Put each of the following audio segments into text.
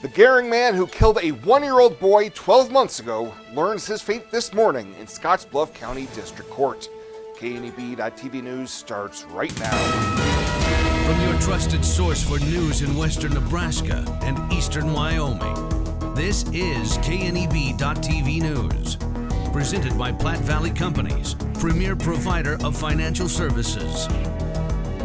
The Gering man who killed a 1-year-old boy 12 months ago learns his fate this morning in Scottsbluff County District Court. KNEB.TV News starts right now. From your trusted source for news in western Nebraska and eastern Wyoming, this is KNEB.TV News. Presented by Platte Valley Companies, premier provider of financial services.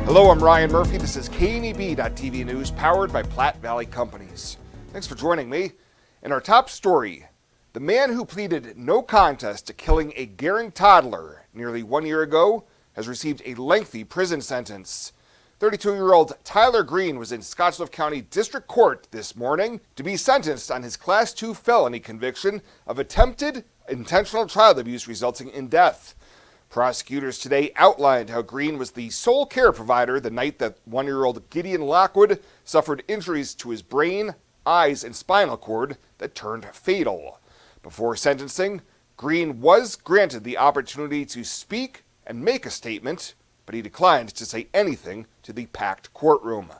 Hello, I'm Ryan Murphy. This is KNEB.TV News, powered by Platte Valley Companies. Thanks for joining me. In our top story, the man who pleaded no contest to killing a Gering toddler nearly 1 year ago has received a lengthy prison sentence. 32-year-old Tyler Green was in Scottsbluff County District Court this morning to be sentenced on his Class 2 felony conviction of attempted intentional child abuse resulting in death. Prosecutors today outlined how Green was the sole care provider the night that 1-year-old Gideon Lockwood suffered injuries to his brain, eyes, and spinal cord that turned fatal. Before sentencing, Green was granted the opportunity to speak and make a statement, but he declined to say anything to the packed courtroom.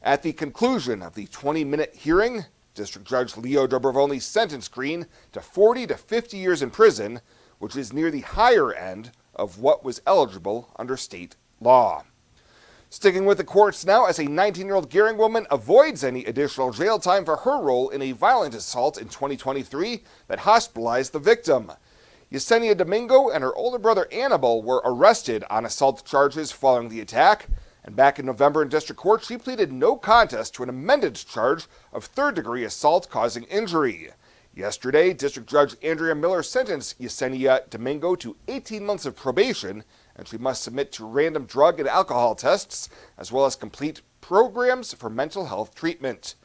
At the conclusion of the 20-minute hearing, District Judge Leo Dobrovony sentenced Green to 40 to 50 years in prison, which is near the higher end of what was eligible under state law. Sticking with the courts now, as a 19-year-old Gering woman avoids any additional jail time for her role in a violent assault in 2023 that hospitalized the victim. Yesenia Domingo and her older brother Annabelle were arrested on assault charges following the attack, and back in November in district court, she pleaded no contest to an amended charge of third-degree assault causing injury. Yesterday, District Judge Andrea Miller sentenced Yesenia Domingo to 18 months of probation, and she must submit to random drug and alcohol tests, as well as complete programs for mental health treatment.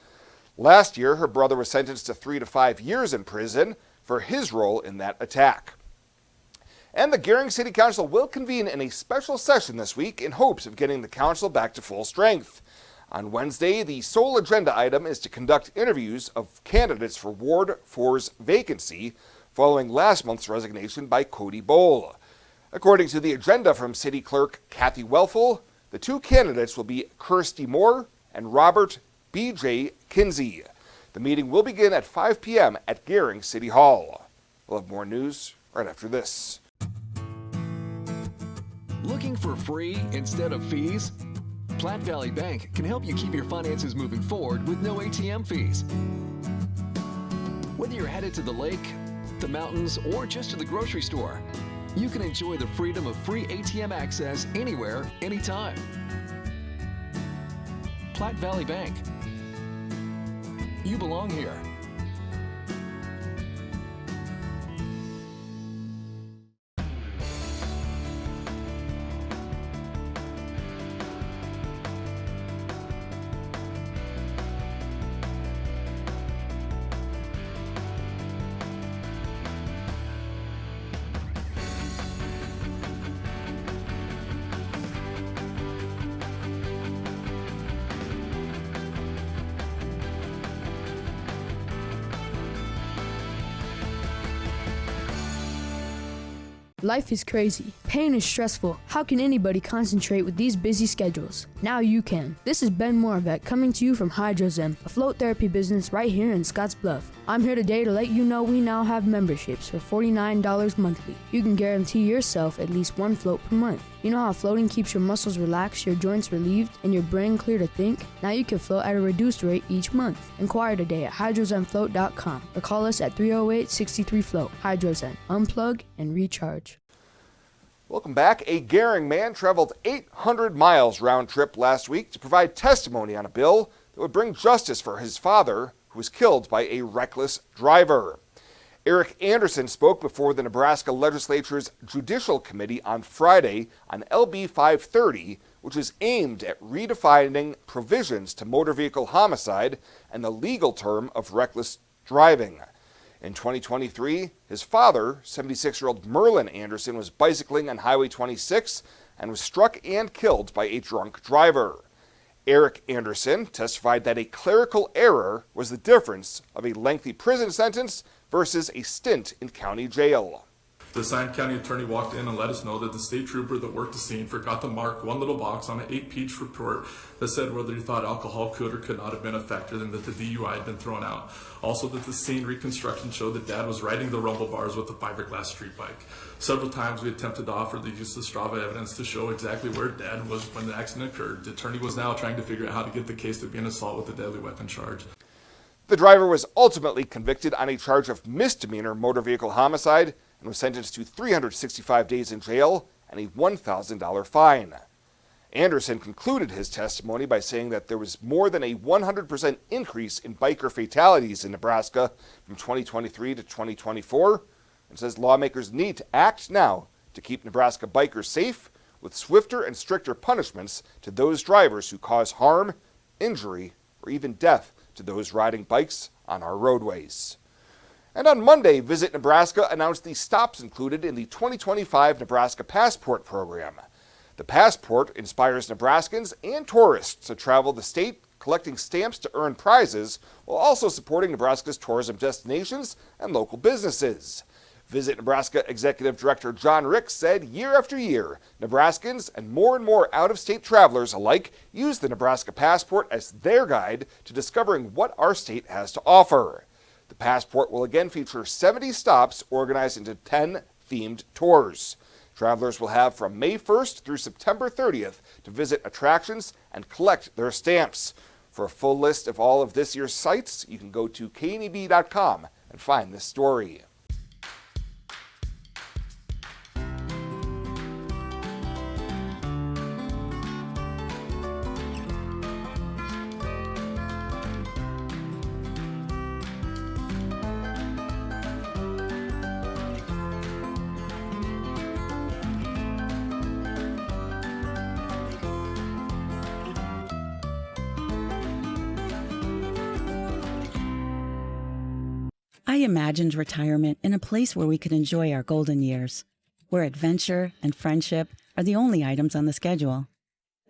Last year, her brother was sentenced to 3 to 5 years in prison for his role in that attack. And the Gering City Council will convene in a special session this week in hopes of getting the council back to full strength. On Wednesday, the sole agenda item is to conduct interviews of candidates for Ward 4's vacancy following last month's resignation by Cody Bowl. According to the agenda from City Clerk Kathy Welfel, the two candidates will be Kirsty Moore and Robert B.J. Kinsey. The meeting will begin at 5 p.m. at Gering City Hall. We'll have more news right after this. Looking for free instead of fees? Platte Valley Bank can help you keep your finances moving forward with no ATM fees. Whether you're headed to the lake, the mountains, or just to the grocery store, you can enjoy the freedom of free ATM access anywhere, anytime. Platte Valley Bank. You belong here. Life is crazy. Pain is stressful. How can anybody concentrate with these busy schedules? Now you can. This is Ben Moravec coming to you from Hydrozen, a float therapy business right here in Scottsbluff. I'm here today to let you know we now have memberships for $49 monthly. You can guarantee yourself at least one float per month. You know how floating keeps your muscles relaxed, your joints relieved, and your brain clear to think? Now you can float at a reduced rate each month. Inquire today at hydrozenfloat.com or call us at 308-63-FLOAT. Hydrozen. Unplug and recharge. Welcome back. A Gering man traveled 800 miles round trip last week to provide testimony on a bill that would bring justice for his father, who was killed by a reckless driver. Eric Anderson spoke before the Nebraska Legislature's Judicial Committee on Friday on LB 530, which is aimed at redefining provisions to motor vehicle homicide and the legal term of reckless driving. In 2023, his father, 76-year-old Merlin Anderson, was bicycling on Highway 26 and was struck and killed by a drunk driver. Eric Anderson testified that a clerical error was the difference of a lengthy prison sentence versus a stint in county jail. The Scioto County attorney walked in and let us know that the state trooper that worked the scene forgot to mark one little box on an 8-page report that said whether he thought alcohol could or could not have been a factor and that the DUI had been thrown out. Also that the scene reconstruction showed that Dad was riding the rumble bars with a fiberglass street bike. Several times we attempted to offer the use of Strava evidence to show exactly where Dad was when the accident occurred. The attorney was now trying to figure out how to get the case to be an assault with a deadly weapon charge. The driver was ultimately convicted on a charge of misdemeanor motor vehicle homicide and was sentenced to 365 days in jail and a $1,000 fine. Anderson concluded his testimony by saying that there was more than a 100% increase in biker fatalities in Nebraska from 2023 to 2024, and says lawmakers need to act now to keep Nebraska bikers safe with swifter and stricter punishments to those drivers who cause harm, injury, or even death to those riding bikes on our roadways. And on Monday, Visit Nebraska announced the stops included in the 2025 Nebraska Passport Program. The passport inspires Nebraskans and tourists to travel the state, collecting stamps to earn prizes, while also supporting Nebraska's tourism destinations and local businesses. Visit Nebraska Executive Director John Ricks said year after year, Nebraskans and more out-of-state travelers alike use the Nebraska Passport as their guide to discovering what our state has to offer. The Passport will again feature 70 stops organized into 10 themed tours. Travelers will have from May 1st through September 30th to visit attractions and collect their stamps. For a full list of all of this year's sites, you can go to kneb.com and find this story. I imagined retirement in a place where we could enjoy our golden years, where adventure and friendship are the only items on the schedule.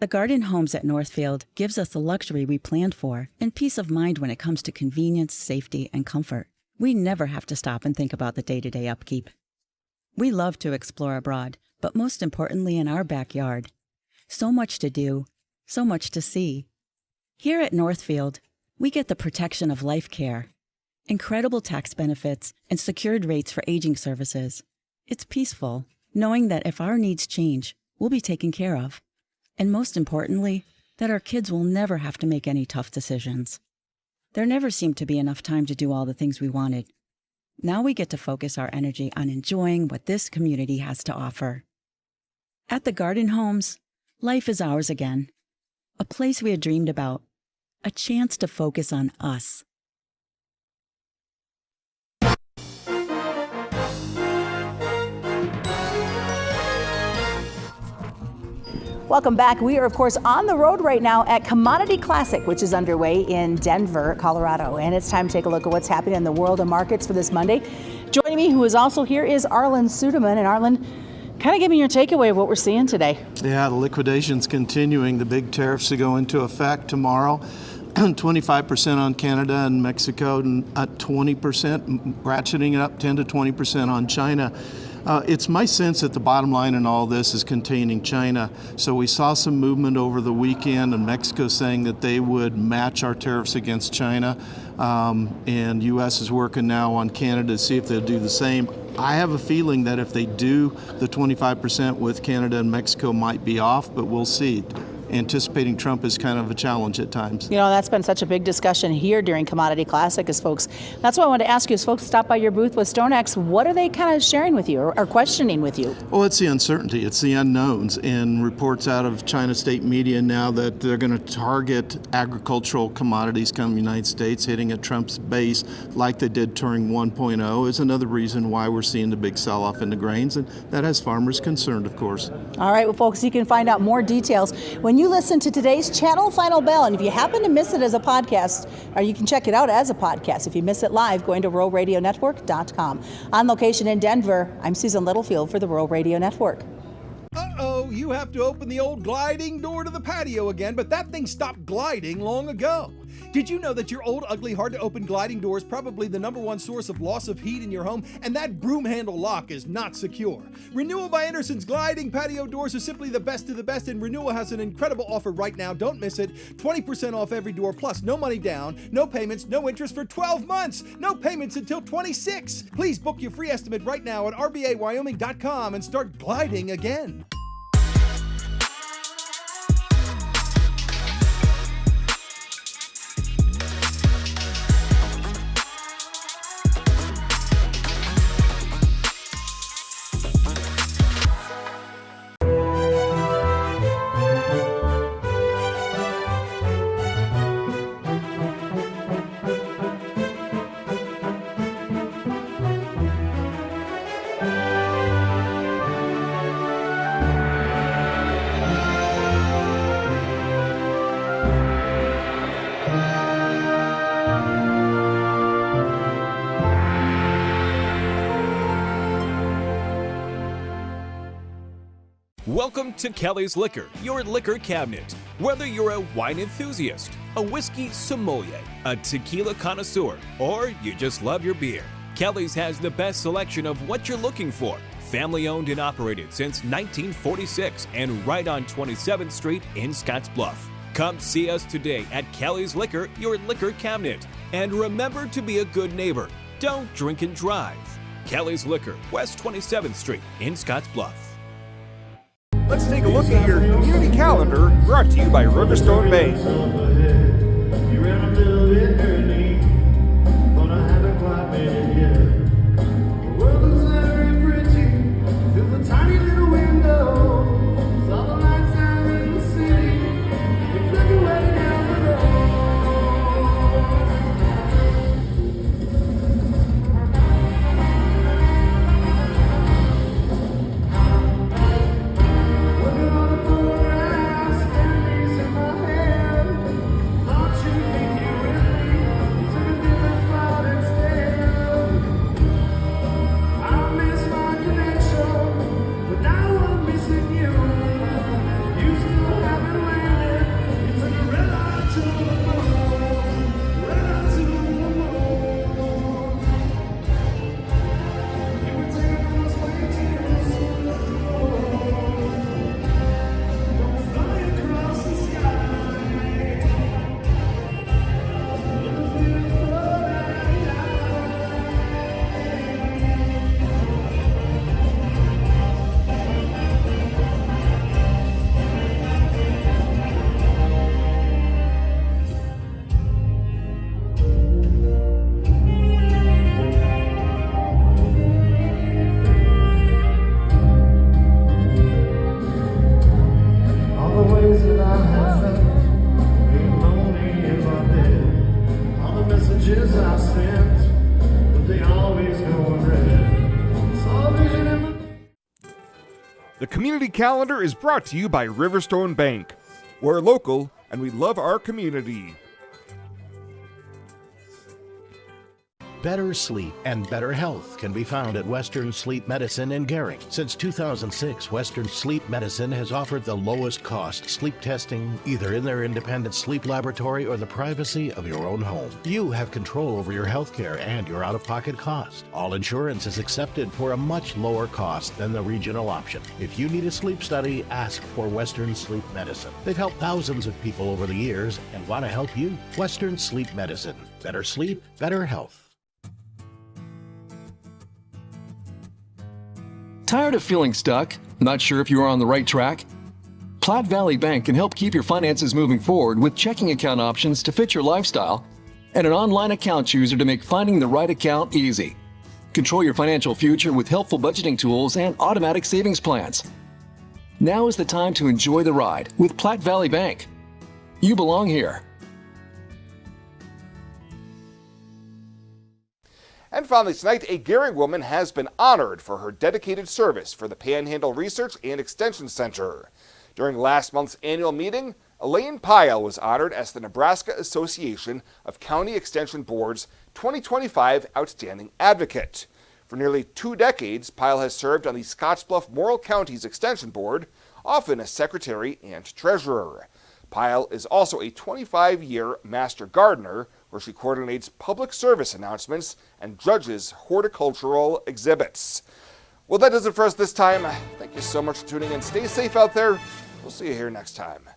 The Garden Homes at Northfield gives us the luxury we planned for and peace of mind when it comes to convenience, safety, and comfort. We never have to stop and think about the day-to-day upkeep. We love to explore abroad, but most importantly in our backyard. So much to do, so much to see. Here at Northfield, we get the protection of life care, incredible tax benefits, and secured rates for aging services. It's peaceful, knowing that if our needs change, we'll be taken care of. And most importantly, that our kids will never have to make any tough decisions. There never seemed to be enough time to do all the things we wanted. Now we get to focus our energy on enjoying what this community has to offer. At the Garden Homes, life is ours again. A place we had dreamed about. A chance to focus on us. Welcome back. We are, of course, on the road right now at Commodity Classic, which is underway in Denver, Colorado. And it's time to take a look at what's happening in the world of markets for this Monday. Joining me, who is also here, is Arlen Suderman. And Arlen, kind of give me your takeaway of what we're seeing today. Yeah, the liquidation's continuing. The big tariffs to go into effect tomorrow. 25% on Canada and Mexico, and 20%, ratcheting it up 10 to 20% on China. It's my sense that the bottom line in all this is containing China. So we saw some movement over the weekend, and Mexico saying that they would match our tariffs against China. And U.S. is working now on Canada to see if they'll do the same. I have a feeling that if they do, the 25% with Canada and Mexico might be off, but we'll see. Anticipating Trump is kind of a challenge at times. You know, that's been such a big discussion here during Commodity Classic as folks. That's why I wanted to ask you, as folks stop by your booth with StoneX, what are they kind of sharing with you or questioning with you? Well, it's the uncertainty. It's the unknowns. And reports out of China state media now that they're going to target agricultural commodities come the United States, hitting at Trump's base like they did during 1.0 is another reason why we're seeing the big sell-off in the grains. And that has farmers concerned, of course. All right, well, folks, you can find out more details when you listen to today's Channel Final Bell. And if you happen to miss it as a podcast, or you can check it out as a podcast if you miss it live, going to ruralradionetwork.com. On location in Denver, I'm Susan Littlefield for the Rural Radio Network. Uh-oh, you have to open the old gliding door to the patio again, but that thing stopped gliding long ago. Did you know that your old, ugly, hard-to-open gliding door is probably the #1 source of loss of heat in your home, and that broom handle lock is not secure? Renewal by Anderson's gliding patio doors are simply the best of the best, and Renewal has an incredible offer right now. Don't miss it. 20% off every door, plus no money down, no payments, no interest for 12 months. No payments until 26. Please book your free estimate right now at rbawyoming.com and start gliding again. Welcome to Kelly's Liquor, your liquor cabinet. Whether you're a wine enthusiast, a whiskey sommelier, a tequila connoisseur, or you just love your beer, Kelly's has the best selection of what you're looking for. Family owned and operated since 1946 and right on 27th Street in Scottsbluff. Come see us today at Kelly's Liquor, your liquor cabinet. And remember to be a good neighbor. Don't drink and drive. Kelly's Liquor, West 27th Street in Scottsbluff. Let's take a look at your community calendar, brought to you by Riverstone Bank. The community calendar is brought to you by Riverstone Bank. We're local and we love our community. Better sleep and better health can be found at Western Sleep Medicine in Gering. Since 2006, Western Sleep Medicine has offered the lowest cost sleep testing, either in their independent sleep laboratory or the privacy of your own home. You have control over your health care and your out-of-pocket cost. All insurance is accepted for a much lower cost than the regional option. If you need a sleep study, ask for Western Sleep Medicine. They've helped thousands of people over the years and want to help you. Western Sleep Medicine. Better sleep, better health. Tired of feeling stuck? Not sure if you are on the right track? Platte Valley Bank can help keep your finances moving forward with checking account options to fit your lifestyle and an online account chooser to make finding the right account easy. Control your financial future with helpful budgeting tools and automatic savings plans. Now is the time to enjoy the ride with Platte Valley Bank. You belong here. And finally tonight, a Gering woman has been honored for her dedicated service for the Panhandle Research and Extension Center. During last month's annual meeting, Elaine Pyle was honored as the Nebraska Association of County Extension Boards 2025 Outstanding Advocate. For nearly 2 decades, Pyle has served on the Scottsbluff Morrill County's Extension Board, often as secretary and treasurer. Pyle is also a 25-year master gardener, where she coordinates public service announcements and judges horticultural exhibits. Well, that does it for us this time. Thank you so much for tuning in. Stay safe out there. We'll see you here next time.